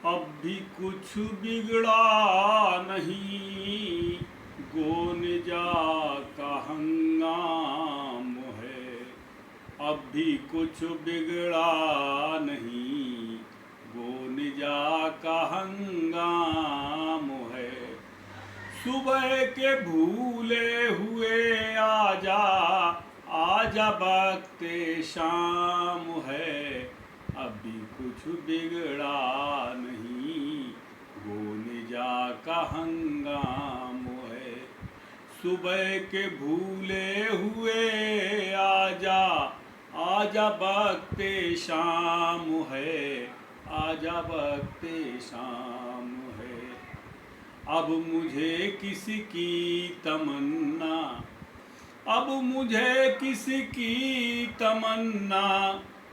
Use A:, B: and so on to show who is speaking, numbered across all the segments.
A: अब भी कुछ बिगड़ा नहीं, गोनिजा का हंगाम है। अब भी कुछ बिगड़ा नहीं, गोनिजा का हंगाम है। सुबह के भूले हुए आजा, आजा वक्ते शाम है। अभी कुछ बिगड़ा नहीं, गोनिजा का हंगाम है। सुबह के भूले हुए आजा, आजा वक्ते शाम है, आजा वक्ते शाम है। अब मुझे किसकी तमन्ना, अब मुझे किसकी तमन्ना,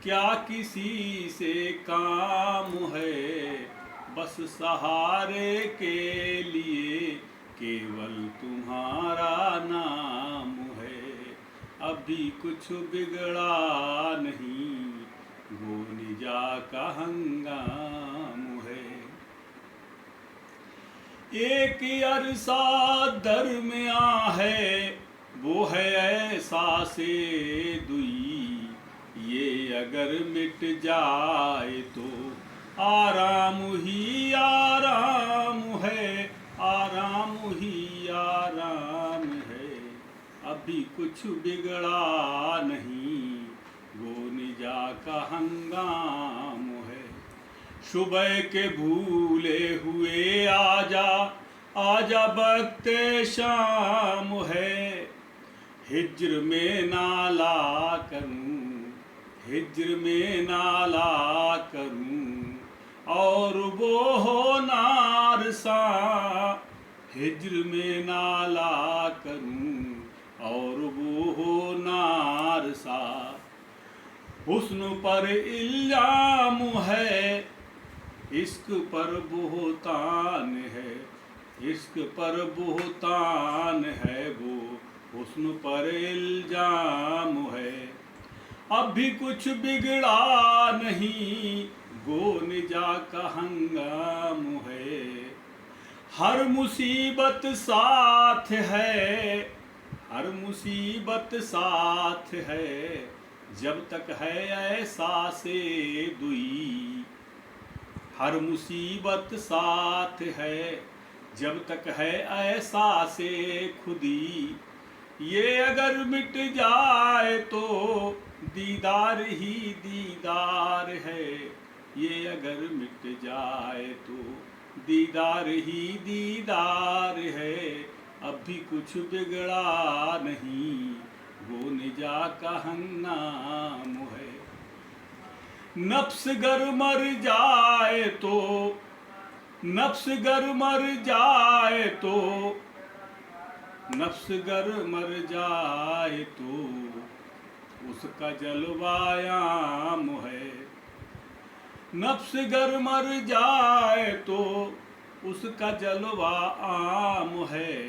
A: क्या किसी से काम है। बस सहारे के लिए केवल तुम्हारा नाम है। अभी कुछ बिगड़ा नहीं, गोनिजा का हंगाम है। एक अरसा दरमिया है, वो है ऐसा से दुई। ये अगर मिट जाए तो आराम ही आराम है, आराम ही आराम है। अभी कुछ बिगड़ा नहीं, गोनिजा का हंगाम है। सुबह के भूले हुए आजा, आजा वक्ते शाम है। हिज्र में नाला करूं, हिज्र में नाला करूं, और वो हो नार सा। हिज्र में नाला करूं, और वो हो नार सा। हुस्न पर इल्जाम है, इश्क पर बुहतान है। इश्क पर बुहतान है, वो हुस्न पर इल्जाम है। अब भी कुछ बिगड़ा नहीं, गोनिजा का हंगाम है। हर मुसीबत साथ है, हर मुसीबत साथ है, जब तक है ऐसा से दुई। हर मुसीबत साथ है, जब तक है ऐसा से खुदी। ये अगर मिट जाए तो दीदार ही दीदार है। ये अगर मिट जाए तो दीदार ही दीदार है। अब भी कुछ बिगड़ा नहीं, गोनिजा का हंगाम है। नफ्स गर मर जाए तो, नफ्स गर मर जाए तो, नफ्स गर मर जाए तो उसका जलवायाम है। नफ्स गर मर जाए तो उसका जलवा आम है।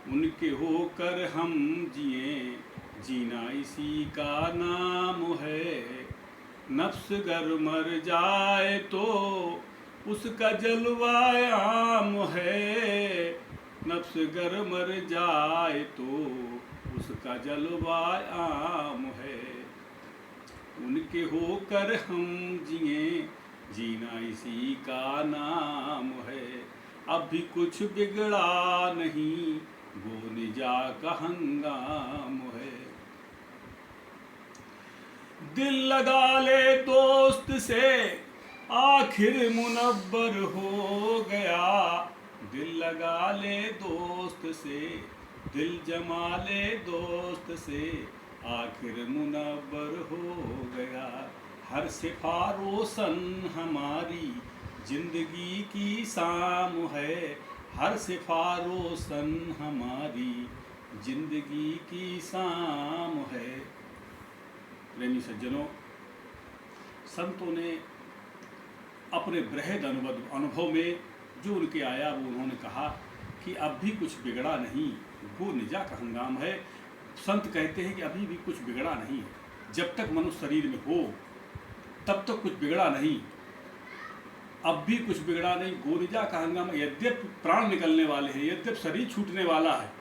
A: उनके होकर हम जिए, जीना इसी का नाम है। नफ्स गर मर जाए तो उसका जलवायाम है। नफ्स गर मर जाए तो उसका जलवायाम है। उनके होकर हम जिए, जीना इसी का नाम है। अब भी कुछ बिगड़ा नहीं, गोनिजा का हंगाम है। दिल लगा ले दोस्त से, आखिर मुनव्वर हो गया। दिल लगा ले दोस्त से, दिल जमा ले दोस्त से, आखिर मुनव्वर हो गया। हर सिफारोसन हमारी जिंदगी की शाम है। हर सिफारोसन हमारी जिंदगी की शाम है। प्रेमी सज्जनों, संतों ने अपने बृहद अनुभव में जो उनके आया वो उन्होंने कहा कि अब भी कुछ बिगड़ा नहीं, गोनिजा का हंगाम है। संत कहते हैं कि अभी भी कुछ बिगड़ा नहीं है। जब तक मनुष्य शरीर में हो तब तक कुछ बिगड़ा नहीं। अब भी कुछ बिगड़ा नहीं, गोरिजा का हंगामा, यद्यप प्राण निकलने वाले हैं, यद्यप शरीर छूटने वाला है,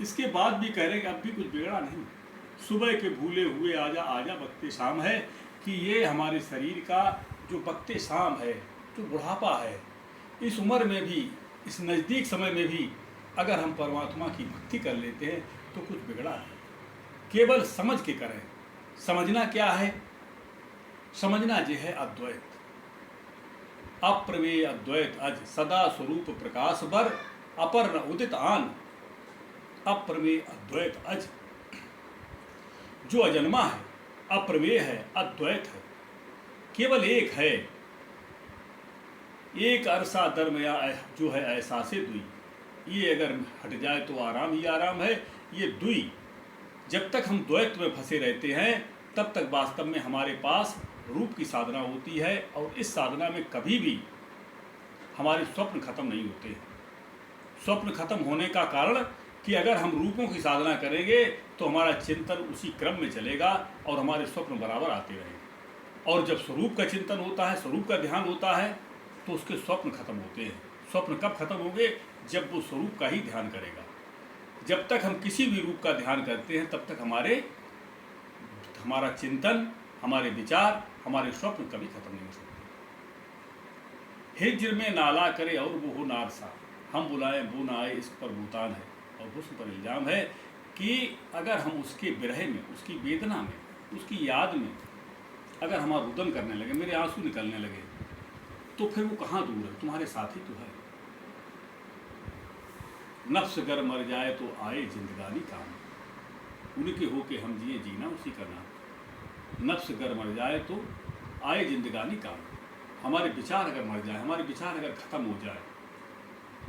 A: इसके बाद भी कह रहे हैं कि अब भी कुछ बिगड़ा नहीं। सुबह के भूले हुए आजा आजा वक्ते शाम है, कि ये हमारे शरीर का जो वक्ते शाम है, जो बुढ़ापा है, इस उम्र में भी, इस नज़दीक समय में भी अगर हम परमात्मा की भक्ति कर लेते हैं तो कुछ बिगड़ा है। केवल समझ के करें। समझना क्या है? समझना जो है अद्वैत, अप्रमेय अद्वैत अज, सदा स्वरूप प्रकाश बर, अपर न उदित आन। अप्रमेय अद्वैत अज, जो अजन्मा है, अप्रमेय है, अद्वैत है, केवल एक है। एक अरसा दरमया जो है एहसासे दुई, ये अगर हट जाए तो आराम ही आराम है। ये दुई, जब तक हम द्वैत में फंसे रहते हैं तब तक वास्तव में हमारे पास रूप की साधना होती है, और इस साधना में कभी भी हमारे स्वप्न खत्म नहीं होते हैं। स्वप्न खत्म होने का कारण कि अगर हम रूपों की साधना करेंगे तो हमारा चिंतन उसी क्रम में चलेगा और हमारे स्वप्न बराबर आते रहेंगे। और जब स्वरूप का चिंतन होता है, स्वरूप का ध्यान होता है, तो उसके स्वप्न खत्म होते हैं। स्वप्न कब खत्म होंगे? जब वो स्वरूप का ही ध्यान करेगा। जब तक हम किसी भी रूप का ध्यान करते हैं तब तक हमारा चिंतन, हमारे विचार, हमारे स्वप्न कभी खत्म नहीं हो सकते। हिज्र में नाला करे और वो हो नारसा, हम बुलाएं वो ना आए, इस पर भूतान है। और हुस्न पर इल्जाम है कि अगर हम उसके विरह में, उसकी वेदना में, उसकी याद में अगर हमारा रुदन करने लगे, मेरे आंसू निकलने लगे, तो फिर वो कहाँ दूर है? तुम्हारे साथ ही तो है। नफ्स अगर मर जाए तो आए जिंदगानी काम, उनके हो के हम जिए जीना उसी का नाम। नफ्स अगर मर जाए तो आए जिंदगानी काम, हमारे विचार अगर मर जाए, हमारे विचार अगर खत्म हो जाए,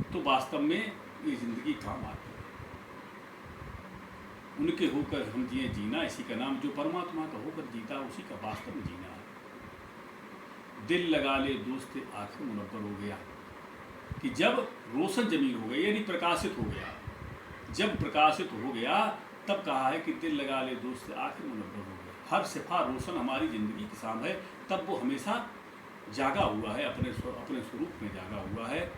A: तो वास्तव में ये जिंदगी काम आती है। उनके होकर हम जिए जीना इसी का नाम, जो परमात्मा का होकर जीता उसी का वास्तव में जीना है। दिल लगा ले दोस्त आखिर मुनव्वर हो गया, कि जब रोशन जमीन हो गई, यानी प्रकाशित हो गया, जब प्रकाशित हो गया तब कहा है कि दिल लगा ले दोस्त आखिर मुनव्वर हो गया। हर सिफा रोशन हमारी ज़िंदगी की शाम है, तब वो हमेशा जागा हुआ है, अपने स्वरूप में जागा हुआ है।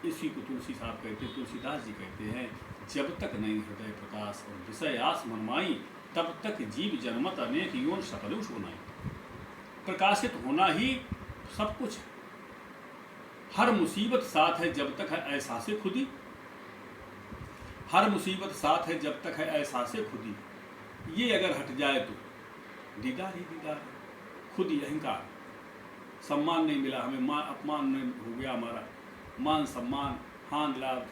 A: इसी को तुलसी साहब कहते हैं, तुलसीदास जी कहते हैं, जब तक नहीं हृदय प्रकाश और विषय आस मनमाई, तब तक जीव जन्मत अनेक योन सकलु सुनाई। प्रकाशित होना ही सब कुछ है। हर मुसीबत साथ है जब तक है एहसासे खुदी, हर मुसीबत साथ है जब तक है एहसासे खुदी। ये अगर हट जाए तो दीदार ही दीदार है, खुद ही अहंकार। सम्मान नहीं मिला हमें, अपमान हो गया हमारा, मान सम्मान, हान लाभ,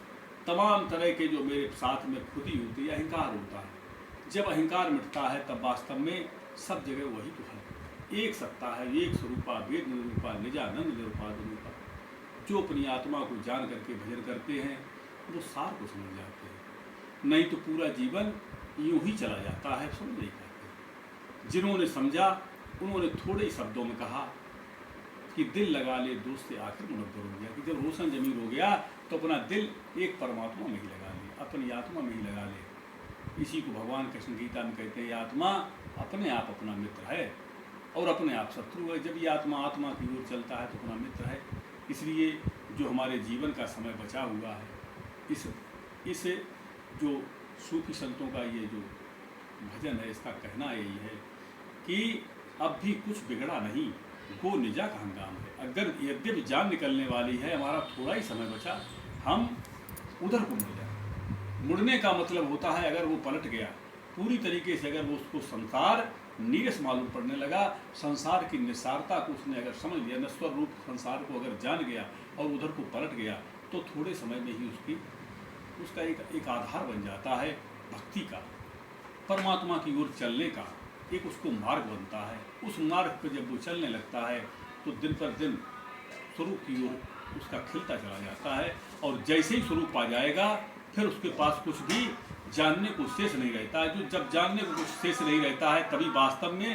A: तमाम तरह के जो मेरे साथ में खुदी होती है, अहंकार होता है। जब अहंकार मिटता है तब वास्तव में सब जगह वही तो है। एक सत्ता है, एक स्वरूपा वेद निरूपा निजानंद निरूपा। जो अपनी आत्मा को जान करके भजन करते हैं वो सार को समझ जाते हैं, नहीं तो पूरा जीवन यूं ही चला जाता है, समझ नहीं पाते। जिन्होंने समझा उन्होंने थोड़े ही शब्दों में कहा कि दिल लगा ले दोस्त आखिर मुनव्वर हो गया, कि जब रोशन जमीन हो गया तो अपना दिल एक परमात्मा में ही लगा ले, अपनी आत्मा में ही लगा ले। इसी को भगवान कृष्ण गीता में कहते हैं, आत्मा अपने आप अपना मित्र है और अपने आप शत्रु है। जब ये आत्मा की ओर चलता है तो अपना मित्र है। इसलिए जो हमारे जीवन का समय बचा हुआ है, इस जो सूफी संतों का ये जो भजन है, इसका कहना यही है कि अब भी कुछ बिगड़ा नहीं, गो निजा का हंगाम है। अगर यद्यपि जान निकलने वाली है, हमारा थोड़ा ही समय बचा, हम उधर को मुड़ जाए। मुड़ने का मतलब होता है अगर वो पलट गया पूरी तरीके से, अगर वो उसको संसार नीरस मालूम पड़ने लगा, संसार की निस्सारता को उसने अगर समझ लिया, नश्वर रूप संसार को अगर जान गया और उधर को पलट गया, तो थोड़े समय में ही उसका एक आधार बन जाता है भक्ति का, परमात्मा की ओर चलने का एक उसको मार्ग बनता है। उस मार्ग पर जब वो चलने लगता है तो दिन पर दिन स्वरूप की ओर उसका खिलता चला जाता है, और जैसे ही स्वरूप आ जाएगा फिर उसके पास कुछ भी जानने को शेष नहीं रहता है। जो जब जानने को कुछ शेष नहीं रहता है तभी वास्तव में